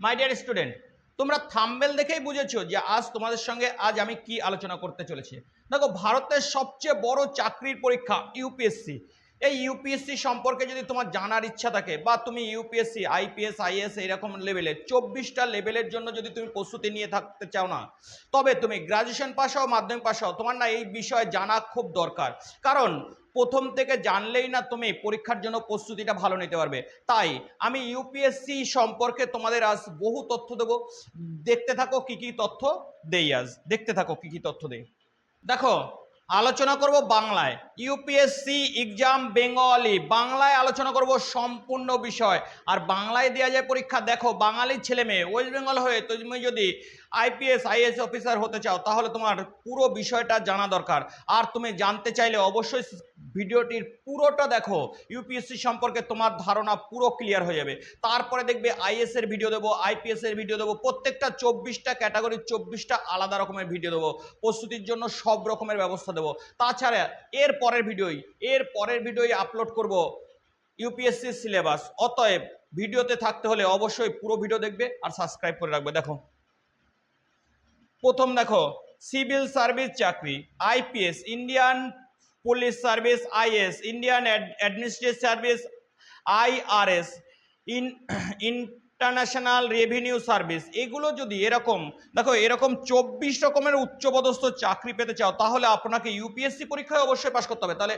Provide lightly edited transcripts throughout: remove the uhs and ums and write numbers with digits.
My dear student, তোমরা thumbnail দেখেই বুঝেছো যে আজ তোমাদের সঙ্গে আমি কি আলোচনা করতে চলেছি। দেখো, ভারতের সবচেয়ে বড় চাকরির পরীক্ষা ইউপিএসসি। এই ইউপিএসসি সম্পর্কে যদি তোমার জানার ইচ্ছা থাকে বা তুমি ইউপিএসসি, আইপিএস, আইএএস এইরকম লেভেলে 24টা লেভেলের জন্য যদি তুমি প্রস্তুতি নিয়ে থাকতে চাও না, তবে তুমি গ্রাজুয়েশন পাস হও, মাধ্যমিক পাস হও, তোমার না এই বিষয়ে জানা খুব দরকার। কারণ প্রথম থেকে জানলেই না তুমি পরীক্ষার জন্য প্রস্তুতিটা ভালো নিতে পারবে। তাই আমি ইউপিএসসি সম্পর্কে তোমাদের আজ বহু তথ্য দেবো। দেখতে থাকো কি কি তথ্য দেই, আজ দেখতে থাকো কি কি তথ্য দেই। দেখো, আলোচনা করব বাংলায়, ইউপিএসসি এক্সাম বেঙ্গলি, বাংলায় আলোচনা করব সম্পূর্ণ বিষয়। আর বাংলায় দেওয়া যায় পরীক্ষা। দেখো, বাঙালির ছেলে মেয়ে ওয়েস্ট বেঙ্গল হয়ে তুমি যদি আইপিএস আইএএস অফিসার হতে চাও তাহলে তোমার পুরো বিষয়টা জানা দরকার। আর তুমি জানতে চাইলে অবশ্যই ভিডিওটির পুরোটা দেখো, ইউপিএসসি সম্পর্কে তোমার ধারণা পুরো ক্লিয়ার হয়ে যাবে। তারপরে দেখবে আইএস এর ভিডিও দেবো, আইপিএস এর ভিডিও দেবো, প্রত্যেকটা 24টা ক্যাটাগরির 24টা আলাদা রকমের ভিডিও দেবো। প্রস্তুতির জন্য সব রকমের ব্যবস্থা দেবো। তাছাড়া এর পরের ভিডিওই আপলোড করব ইউপিএসসি সিলেবাস। অতএব ভিডিওতে থাকতে হলে অবশ্যই পুরো ভিডিও দেখবে আর সাবস্ক্রাইব করে রাখবে। দেখো, প্রথম দেখো, সিভিল সার্ভিস চাকরি, IPS Indian police service, is Indian administrative service, IRS international revenue service, এগুলো যদি এরকম দেখো এরকম 24 রকমের উচ্চপদস্থ চাকরি পেতে চাও তাহলে আপনাকে ইউপিএসসি পরীক্ষায় অবশ্যই পাশ করতে হবে। তাহলে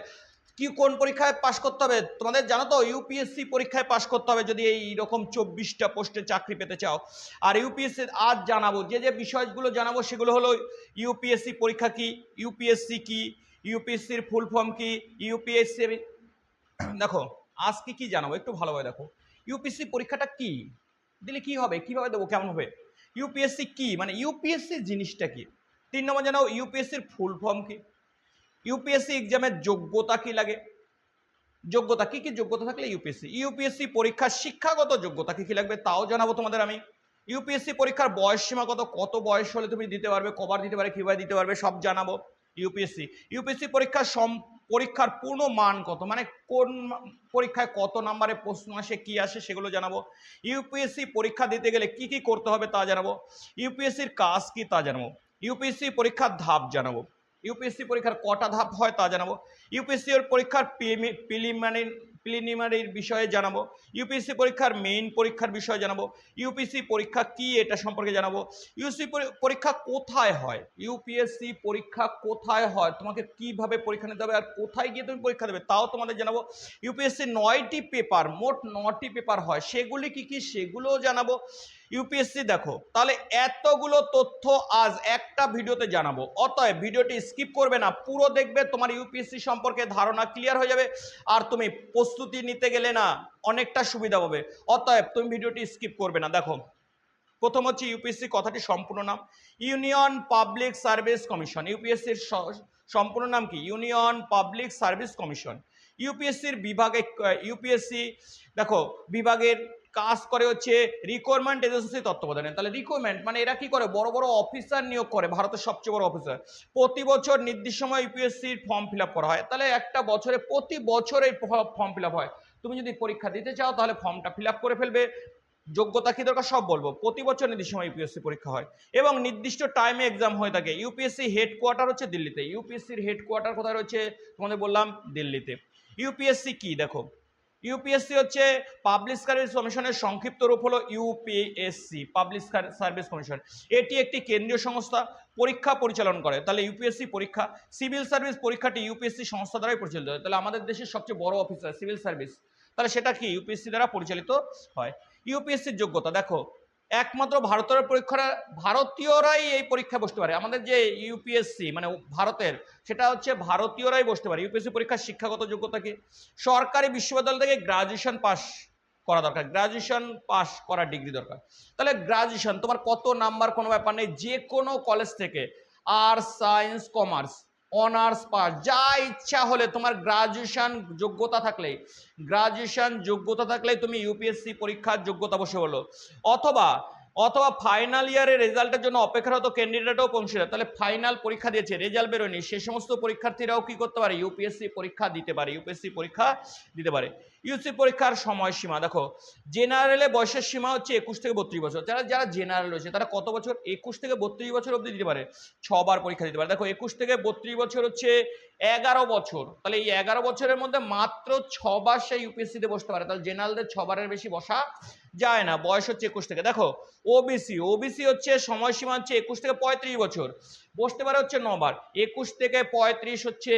কি কোন পরীক্ষায় পাশ করতে হবে তোমাদের জানো তো? ইউপিএসসি পরীক্ষায় পাশ করতে হবে যদি এই রকম 24টা পোস্টে চাকরি পেতে চাও। আর ইউপিএসসি আজ জানাবো, যে বিষয়গুলো জানাবো সেগুলো হলো ইউপিএসসি পরীক্ষা কি, ইউপিএসসি কি, ইউপিএসসির ফুল ফর্ম কি, ইউপিএসসি। দেখো, আজকে কি জানাবো একটু ভালোভাবে দেখো। ইউপিএসসি পরীক্ষাটা কি দিলে কি হবে, কিভাবে দেবো, কেমন হবে, ইউপিএসসি কি মানে ইউপিএসসি জিনিসটা কি। 3 নম্বর জানাও ইউপিএসসির ফুল ফর্ম কি, ইউপিএসসি এক্সামের যোগ্যতা কি লাগে, যোগ্যতা কি কি যোগ্যতা থাকলে ইউপিএসসি পরীক্ষার শিক্ষাগত যোগ্যতা কি কি লাগবে তাও জানাবো তোমাদের আমি। ইউপিএসসি পরীক্ষার বয়স সীমা কত বয়স হলে তুমি দিতে পারবে, কবার দিতে পারবে, কিভাবে দিতে পারবে সব জানাবো। ইউপিএসসি পরীক্ষার পূর্ণ মান কত, মানে কোন পরীক্ষায় কত নম্বরে প্রশ্ন আসে, কি আসে সেগুলো জানাবো। ইউপিএসসি পরীক্ষা দিতে গেলে কি কি করতে হবে তা জানাবো। ইউপিএসসির কাজ কি তা জানাবো। ইউপিএসসি পরীক্ষার ধাপ জানাবো। ইউপিএসসি পরীক্ষার কটা ধাপ হয় তা জানাবো। ইউপিএসসি পরীক্ষার প্রিলিমিনারির বিষয়ে জানাবো। ইউপিএসসি পরীক্ষার মেইন পরীক্ষার বিষয়ে জানাবো। ইউপিএসসি পরীক্ষা কি এটা সম্পর্কে জানাবো। ইউপিএসসি পরীক্ষা কোথায় হয়, ইউপিএসসি পরীক্ষা কোথায় হয়, তোমাকে কিভাবে পরীক্ষা নিতে হবে আর কোথায় গিয়ে তুমি পরীক্ষা দেবে তাও তোমাদের জানাবো। ইউপিএসসি 9টি পেপার, মোট 9টি পেপার হয়, সেগুলি কি কি সেগুলোও জানাবো। ইউপিএসসি দেখো, তাহলে এতগুলো তথ্য আজ একটা ভিডিওতে জানাবো। অতএব ভিডিওটি স্কিপ করবে না, পুরো দেখবে, তোমার ইউপিএসসি সম্পর্কে ধারণা ক্লিয়ার হয়ে যাবে আর তুমি প্রস্তুতি নিতে গেলে না অনেকটা সুবিধা হবে। অতএব তুমি ভিডিওটি স্কিপ করবে না। দেখো, প্রথম হচ্ছে ইউপিএসসি কথাটি সম্পূর্ণ নাম ইউনিয়ন পাবলিক সার্ভিস কমিশন। ইউপিএসসির সম্পূর্ণ নাম কি? Union Public Service Commission. ইউপিএসসির ইউপিএসসি দেখো বিভাগের কাজ করে হচ্ছে রিক্রুটমেন্ট এজেন্সি তত্ত্বাবধানে। তাহলে রিক্রুটমেন্ট মানে এরা কি করে, বড় বড় অফিসার নিয়োগ করে, ভারতের সবচেয়ে বড় অফিসার। প্রতি বছর নির্দিষ্ট সময় ইউপিএসসির ফর্ম ফিল আপ করা হয়। তাহলে একটা বছরে প্রতি বছর এই ফর্ম ফিল আপ হয়। তুমি যদি পরীক্ষা দিতে চাও তাহলে ফর্মটা ফিল আপ করে ফেলবে। যোগ্যতা কি দরকার সব বলবো। প্রতি বছর নির্দিষ্ট সময় ইউপিএসসি পরীক্ষা হয় এবং নির্দিষ্ট টাইমে এক্সাম হয়ে থাকে। ইউপিএসসি হেডকোয়ার্টার হচ্ছে দিল্লিতে। ইউপিএসসির হেডকোয়ার্টার কোথায় রয়েছে তোমাদের বললাম, দিল্লিতে। ইউপিএসসি কি দেখো, ইউপিএসসি হচ্ছে পাবলিক সার্ভিস কমিশনের সংক্ষিপ্ত রূপ হলো ইউপিএসসি, পাবলিক সার্ভিস কমিশন। এটি একটি কেন্দ্রীয় সংস্থা, পরীক্ষা পরিচালনা করে। তাহলে ইউপিএসসি পরীক্ষা, সিভিল সার্ভিস পরীক্ষাটি ইউপিএসসি সংস্থা দ্বারাই পরিচালিত হয়। তাহলে আমাদের দেশের সবচেয়ে বড় অফিসার সিভিল সার্ভিস, তাহলে সেটা কি ইউপিএসসি দ্বারা পরিচালিত হয়। ইউপিএসসির যোগ্যতা দেখো, একমাত্র ভারতীয়রাই এই পরীক্ষা বসতে পারে। আমাদের যে ইউপিএসসি মানে ভারতের, সেটা হচ্ছে ভারতীয়রাই বসতে পারে। ইউপিএসসি পরীক্ষার শিক্ষাগত যোগ্যতা কি? সরকারি বিশ্ববিদ্যালয় থেকে গ্রাজুয়েশন পাস করা দরকার, গ্রাজুয়েশন পাস করা ডিগ্রি দরকার। তাহলে গ্রাজুয়েশন তোমার কত নাম্বার কোনো ব্যাপার নেই, যে কোনো কলেজ থেকে arts, science, commerce, honours pass, যা ইচ্ছা হলে তোমার গ্রাজুয়েশন যোগ্যতা থাকলেই তুমি ইউপিএসসি পরীক্ষার যোগ্যতা বসে বলো। অথবা ফাইনাল ইয়ারের রেজাল্টের জন্য অপেক্ষারত ক্যান্ডিডেটও পৌঁছে। তাহলে ফাইনাল পরীক্ষা দিয়েছে, রেজাল্ট বেরোয়নি, সে সমস্ত পরীক্ষার্থীরাও কি করতে পারে, ইউপিএসসি পরীক্ষা দিতে পারে। ইউসি পরীক্ষার সময়সীমা দেখো, জেনারেলে বয়সের সীমা হচ্ছে 21 থেকে 32 বছর। যারা যারা জেনারেল রয়েছে তারা কত বছর? 21 থেকে 32 বছর অবধি দিতে পারে, 6 বার পরীক্ষা দিতে পারে। দেখো 21 থেকে 32 বছর হচ্ছে 11 বছর, তাহলে এই 11 বছরের মধ্যে মাত্র 6 বার সে ইউপিএসসিতে বসতে পারে, তাহলে জেনারেলদের 6 বারের বেশি বসা যায় না। বয়স হচ্ছে 21 থেকে। দেখো ওবিসি, ওবিসি হচ্ছে সময়সীমা হচ্ছে 21 থেকে 35 বছর, বসতে পারে হচ্ছে 9 বার। 21 থেকে 35 হচ্ছে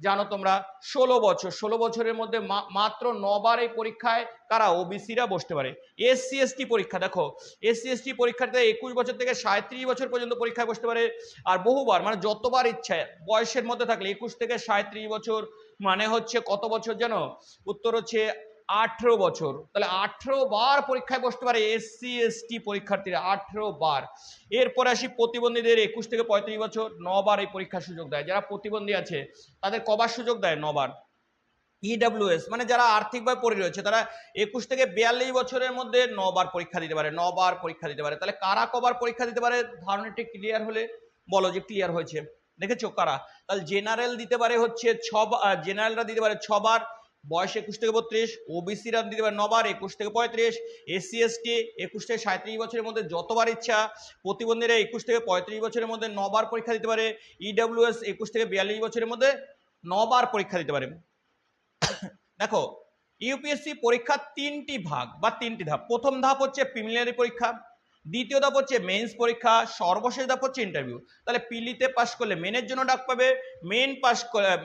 জানো তোমরা 16 বছর, 16 বছরের মধ্যে মাত্র 9 বার এই পরীক্ষায় কারা? ওবিসিরা বসতে পারে। এসসি এসটি পরীক্ষা দেখো, এসসি এসটি পরীক্ষাতে 21 বছর থেকে 37 বছর পর্যন্ত পরীক্ষায় বসতে পারে, আর বহুবার মানে যতবার ইচ্ছা বয়সের মধ্যে থাকলে 21 থেকে 37 বছর মানে হচ্ছে কত বছর জানো? উত্তর হচ্ছে 18 বছর। তাহলে 18 বার পরীক্ষায় বসতে পারে এসসি এসটি পরীক্ষার্থীরা, 18 বার। এরপরে আসি প্রতিবন্ধীদের, 21 থেকে 35 বছর 9 বার এই পরীক্ষার সুযোগ দেয়। যারা প্রতিবন্ধী আছে তাদের কবার সুযোগ দেয়? 9 বার। ইডব্লিউএস মানে যারা আর্থিকভাবে পড়ে রয়েছে তারা 21 থেকে 42 বছরের মধ্যে 9 বার পরীক্ষা দিতে পারে, 9 বার পরীক্ষা দিতে পারে। তাহলে কারা কবার পরীক্ষা দিতে পারে? ধারণাটি ক্লিয়ার হলে বলো যে ক্লিয়ার হয়েছে। দেখেছো কারা? তাহলে জেনারেল দিতে পারে হচ্ছে 6 বার, জেনারেলরা দিতে পারে 6 বার, বয়স 21 থেকে 32, ওবিসিরা দিতে পারে 9 বার, 21 থেকে 35, এসসি এসটি 21 থেকে 37 বছরের মধ্যে যতবার ইচ্ছা, প্রতিবন্ধীরা 21 থেকে 35 বছরের মধ্যে 9 বার পরীক্ষা দিতে পারে, ইডব্লিউএস 21 থেকে 42 বছরের মধ্যে 9 বার পরীক্ষা দিতে পারে। দেখো ইউপিএসসি পরীক্ষা 3টি ভাগ বা 3টি ধাপ। প্রথম ধাপ হচ্ছে প্রিলিমিনারি পরীক্ষা, দ্বিতীয় ধাপ হচ্ছে মেন্স পরীক্ষা, সর্বশেষ ধাপ হচ্ছে ইন্টারভিউ। তাহলে পিলিতে পাস করলে মেনের জন্য ডাক পাবে,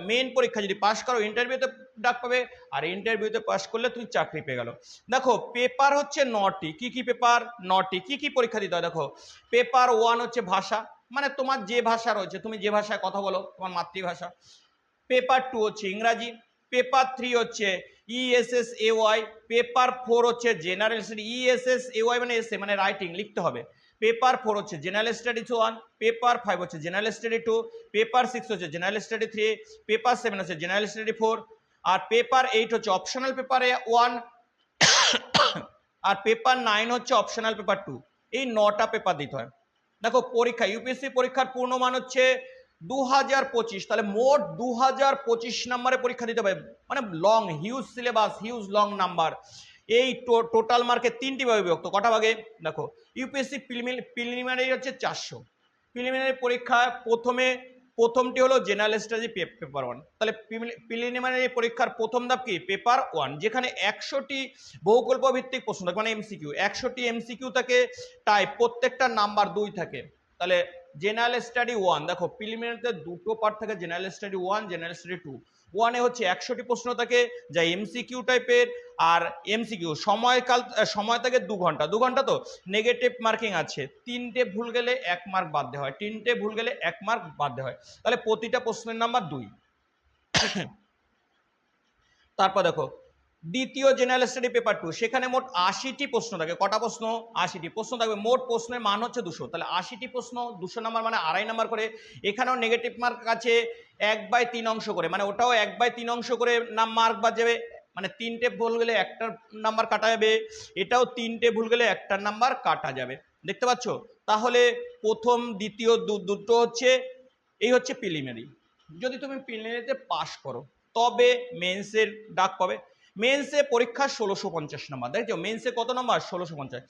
মেন পরীক্ষা যদি পাস করো ইন্টারভিউতে ডাক পাবে, আর ইন্টারভিউতে পাস করলে তুমি চাকরি পেয়ে গেল। দেখো পেপার হচ্ছে 9টি। কি কি পেপার? 9টি। কি কি পরীক্ষা দিতে হয়? দেখো পেপার 1 হচ্ছে ভাষা, মানে তোমার যে ভাষা রয়েছে, তুমি যে ভাষায় কথা বলো তোমার মাতৃভাষা। পেপার 2 হচ্ছে ইংরাজি, পেপার 3 হচ্ছে ইএসএসএওয়াই, পেপার 4 হচ্ছে জেনারেল স্টাডি। ইএসএসএওয়াই মানে এসএ মানে রাইটিং লিখতে হবে। পেপার 4 হচ্ছে জেনারেল স্টাডিজ 1, পেপার 5 হচ্ছে জেনারেল স্টাডি 2, পেপার 6 হচ্ছে জেনারেল স্টাডি 3, পেপার 7 হচ্ছে জেনারেল স্টাডি 4, আর পেপার 8 হচ্ছে অপশনাল পেপার 1, আর পেপার 9 হচ্ছে অপশনাল পেপার 2। এই 9টা পেপার দিতে হয়। দেখো পরীক্ষা, ইউপিএসসি পরীক্ষার পূর্ণমান হচ্ছে 2025, তাহলে মোট 2025 নম্বরে পরীক্ষা দিতে হবে, মানে long huge syllabus, huge long number. এই টোটাল মার্কে 3টি ভাগে বিভক্ত। কটা ভাগে? দেখো ইউপিএসসি প্রিলিমিনারি হচ্ছে 400। প্রিলিমিনারি পরীক্ষা প্রথমটি হলো জেনারেল স্টাডি পেপার 1। তাহলে প্রিলিমিনারি পরীক্ষার প্রথম ধাপ কি? পেপার 1, যেখানে 100টি বহুকল্প ভিত্তিক প্রশ্ন থাকে, মানে এমসিকিউ। 100টি এমসিকিউ থাকে, তাই প্রত্যেকটা নাম্বার 2 থাকে। তাহলে জেনারেল স্টাডি 1, দেখো প্রিলিমিনারিতে 2টো পার্ট থাকে, জেনারেল স্টাডি 1, জেনারেল স্টাডি 2। 1-এ হচ্ছে 100টি প্রশ্ন থাকে যা এমসিকিউ টাইপের, আর এমসিকিউ সময় থাকে 2 ঘন্টা। 2 ঘন্টা তো নেগেটিভ মার্কিং আছে, 3টে ভুল গেলে 1 মার্ক বাদ দেওয়া হয়, 3টে ভুল গেলে 1 মার্ক বাদ দেওয়া হয়। তাহলে প্রতিটা প্রশ্নের নাম্বার 2। তারপর দেখো দ্বিতীয় জেনারেল স্টাডি পেপার 2, সেখানে মোট 80টি প্রশ্ন থাকে। কটা প্রশ্ন? 80টি প্রশ্ন থাকবে। মোট প্রশ্নের মান হচ্ছে 200। তাহলে 80টি প্রশ্ন 200 নাম্বার মানে 2.5 নাম্বার করে। এখানেও নেগেটিভ মার্ক আছে 1/3 অংশ করে, মানে ওটাও 1/3 অংশ করে মার্ক বাদ যাবে, মানে 3টে ভুল গেলে 1টার নাম্বার কাটা যাবে, এটাও 3টে ভুল গেলে 1টার নাম্বার কাটা যাবে। দেখতে পাচ্ছ? তাহলে প্রথম দ্বিতীয় দুটো হচ্ছে, এই হচ্ছে প্রিলিমিনারি। যদি তুমি প্রিলিমিনারিতে পাস করো তবে মেন্সের ডাক পাবে। মেন্সে পরীক্ষা 1650 নাম্বার। দেখছো মেন্সে কত নাম্বার? 1650।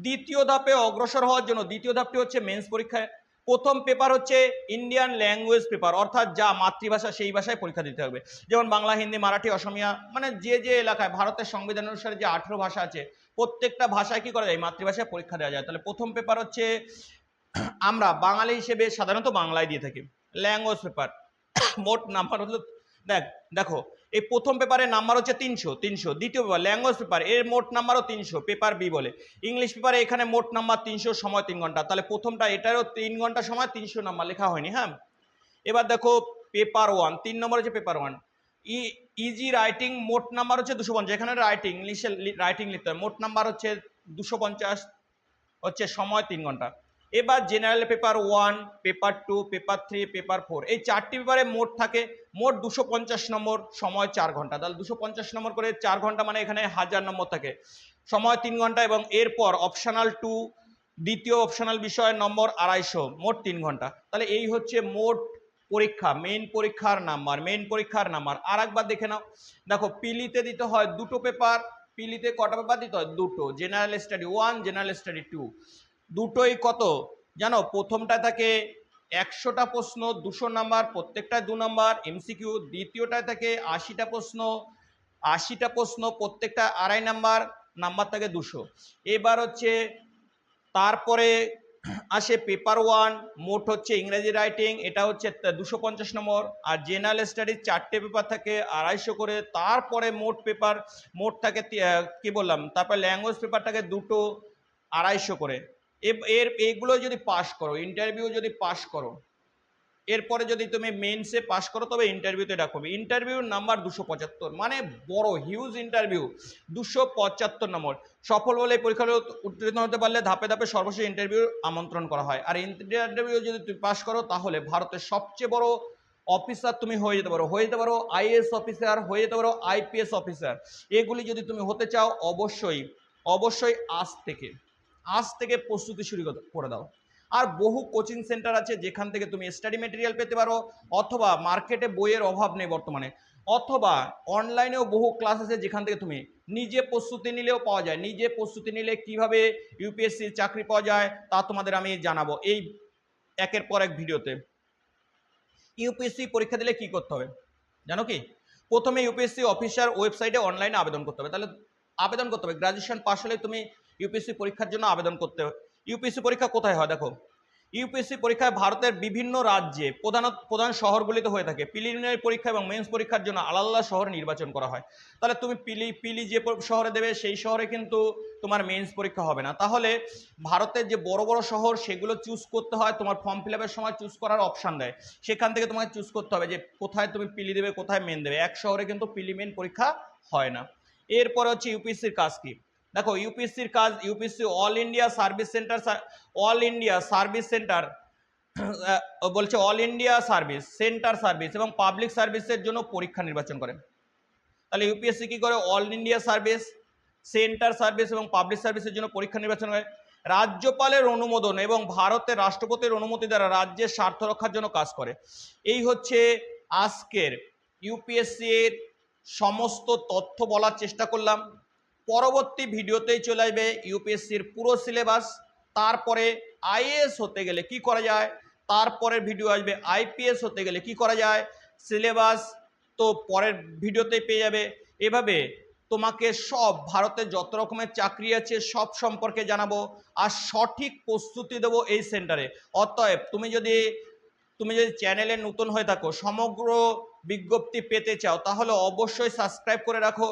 দ্বিতীয় ধাপে অগ্রসর হওয়ার জন্য দ্বিতীয় ধাপটি হচ্ছে মেন্স পরীক্ষায় প্রথম পেপার হচ্ছে ইন্ডিয়ান ল্যাঙ্গুয়েজ পেপার, অর্থাৎ যা মাতৃভাষা সেই ভাষায় পরীক্ষা দিতে হবে। যেমন বাংলা, হিন্দি, মারাঠি, অসমিয়া, মানে যে যে এলাকায় ভারতের সংবিধান অনুসারে যে 18 ভাষা আছে প্রত্যেকটা ভাষায় কি করা যায়? মাতৃভাষায় পরীক্ষা দেওয়া যায়। তাহলে প্রথম পেপার হচ্ছে, আমরা বাঙালি হিসেবে সাধারণত বাংলায় দিয়ে থাকি, ল্যাঙ্গুয়েজ পেপার। মোট নাম্বার হলো, দেখো এই প্রথম পেপারের নাম্বার হচ্ছে 300। দ্বিতীয় পেপার ল্যাঙ্গুয়েজ পেপার, এর মোট নাম্বারও 300, পেপার বি বলে। ইংলিশ পেপারে এখানে মোট নাম্বার 300, সময় 3 ঘন্টা। তাহলে প্রথমটা এটারও 3 ঘন্টা সময়, 300 নাম্বার লেখা হয়নি। হ্যাঁ, এবার দেখো পেপার 1, 3 নম্বর হচ্ছে পেপার 1 ইজি রাইটিং, মোট নাম্বার হচ্ছে 250। এখানে রাইটিং, ইংলিশে রাইটিং লিখতে হয়, মোট নাম্বার হচ্ছে 250, হচ্ছে সময় 3 ঘন্টা। এবার general paper 1, paper 2, paper 3, paper 4, এই 4টি পেপারে মোট থাকে মোট 250 নম্বর, সময় 4 ঘন্টা। তাহলে 250 নম্বর করে 4 ঘন্টা মানে এখানে 1000 নম্বর থাকে, সময় 3 ঘন্টা। এবং এরপর অপশনাল 2, দ্বিতীয় অপশনাল বিষয়ের নম্বর 250, মোট 3 ঘন্টা। তাহলে এই হচ্ছে মোট পরীক্ষা মেইন পরীক্ষার নাম্বার আর একবার দেখে নাও। দেখো পিলিতে দিতে হয় দুটো পেপার, পিলিতে কটা পেপার দিতে হয়? দুটো। জেনারেল স্টাডি 1, জেনারেল স্টাডি 2, দুটোই কত জানো? প্রথমটা থাকে 100টা প্রশ্ন, 200 নাম্বার, প্রত্যেকটায় 2 নাম্বার এমসিকিউ। দ্বিতীয়টায় থাকে 80টা প্রশ্ন, 80টা প্রশ্ন, প্রত্যেকটা 2.5 নাম্বার, নাম্বার থাকে 200। এবার হচ্ছে তারপরে আসে পেপার 1, মোট হচ্ছে ইংরেজি রাইটিং, এটা হচ্ছে 250 নম্বর। আর জেনারেল স্টাডিজ 4টে পেপার থাকে 250 করে। তারপরে মোট থাকে কি বললাম, তারপর ল্যাঙ্গুয়েজ পেপার থাকে 2টো 250 করে। এগুলো যদি পাস করো, ইন্টারভিউ যদি পাস করো, এরপরে যদি তুমি মেইনসে পাস করো তবে ইন্টারভিউতে ডাকবে। ইন্টারভিউর নাম্বার 275, মানে বড় হিউজ ইন্টারভিউ, 275 নম্বর। সফল বলে পরীক্ষায় উত্তীর্ণ হতে পারলে ধাপে ধাপে সর্বশেষ ইন্টারভিউ আমন্ত্রণ করা হয়। আর ইন্টারভিউ যদি তুমি পাস করো তাহলে ভারতের সবচেয়ে বড় অফিসার তুমি হয়ে যেতে পারো আইএএস অফিসার, হয়ে যেতে পারো আইপিএস অফিসার। এগুলি যদি তুমি হতে চাও অবশ্যই আজ থেকে প্রস্তুতি শুরু করে দাও। আর বহু কোচিং সেন্টার আছে যেখান থেকে তুমি স্টাডি মেটেরিয়াল পেতে পারো, অথবা মার্কেটে বইয়ের অভাব নেই বর্তমানে, অথবা অনলাইনেও বহু ক্লাস আছে যেখান থেকে তুমি নিজে প্রস্তুতি নিলেও পাওয়া যায়। নিজে প্রস্তুতি নিলে কিভাবে ইউপিএসসি চাকরি পাওয়া যায় তা তোমাদের আমি জানাবো এই একের পর এক ভিডিওতে। ইউপিএসসি পরীক্ষা দিলে কি করতে হবে জানো কি? প্রথমে ইউপিএসসি অফিসিয়াল ওয়েবসাইটে অনলাইনে আবেদন করতে হবে। তাহলে আবেদন করতে হবে, গ্রাজুয়েশন পাস হলে তুমি ইউপিএসসি পরীক্ষার জন্য আবেদন করতে হবে। ইউপিএসসি পরীক্ষা কোথায় হয় দেখো, ইউপিএসসি পরীক্ষায় ভারতের বিভিন্ন রাজ্যে প্রধান শহরগুলিতে হয়ে থাকে। প্রিলিমিনারি পরীক্ষা এবং মেন্স পরীক্ষার জন্য আলাদা শহর নির্বাচন করা হয়। তাহলে তুমি পিলি যে শহরে দেবে সেই শহরে কিন্তু তোমার মেন্স পরীক্ষা হবে না। তাহলে ভারতের যে বড় বড় শহর সেগুলো চুজ করতে হয়, তোমার ফর্ম ফিল আপের সময় চুজ করার অপশান দেয়, সেখান থেকে তোমাকে চুজ করতে হবে যে কোথায় তুমি পিলি দেবে কোথায় মেন দেবে। এক শহরে কিন্তু পিলি মেন পরীক্ষা হয় না। এরপরে হচ্ছে ইউপিএসসির কাজ কি দেখো, ইউপিএসসির কাজ, UPSC all India service centre বলছে অল ইন্ডিয়া সার্ভিস এবং পাবলিক সার্ভিসের জন্য পরীক্ষা নির্বাচন করে। তাহলে ইউপিএসসি কি করে? All India service, centre service এবং পাবলিক সার্ভিসের জন্য পরীক্ষা নির্বাচন করে। রাজ্যপালের অনুমোদন এবং ভারতের রাষ্ট্রপতির অনুমতি দ্বারা রাজ্যের স্বার্থ রক্ষার জন্য কাজ করে। এই হচ্ছে আজকের ইউপিএসসির সমস্ত তথ্য বলার চেষ্টা করলাম। পরবর্তী ভিডিওতেই চলে আসবে ইউপিএসসির পুরো সিলেবাস, তারপরে আইএএস হতে গেলে কি করা যায়, তারপরের ভিডিও আসবে আইপিএস হতে গেলে কি করা যায়, সিলেবাস তো পরের ভিডিওতেই পেয়ে যাবে। এভাবে তোমাকে সব ভারতের যত রকমের চাকরি আছে সব সম্পর্কে জানাবো আর সঠিক প্রস্তুতি দেবো এই সেন্টারে। অতএব তুমি যদি চ্যানেলে নতুন হয়ে থাকো, সমগ্র বিজ্ঞপ্তি পেতে চাও তাহলে অবশ্যই সাবস্ক্রাইব করে রাখো।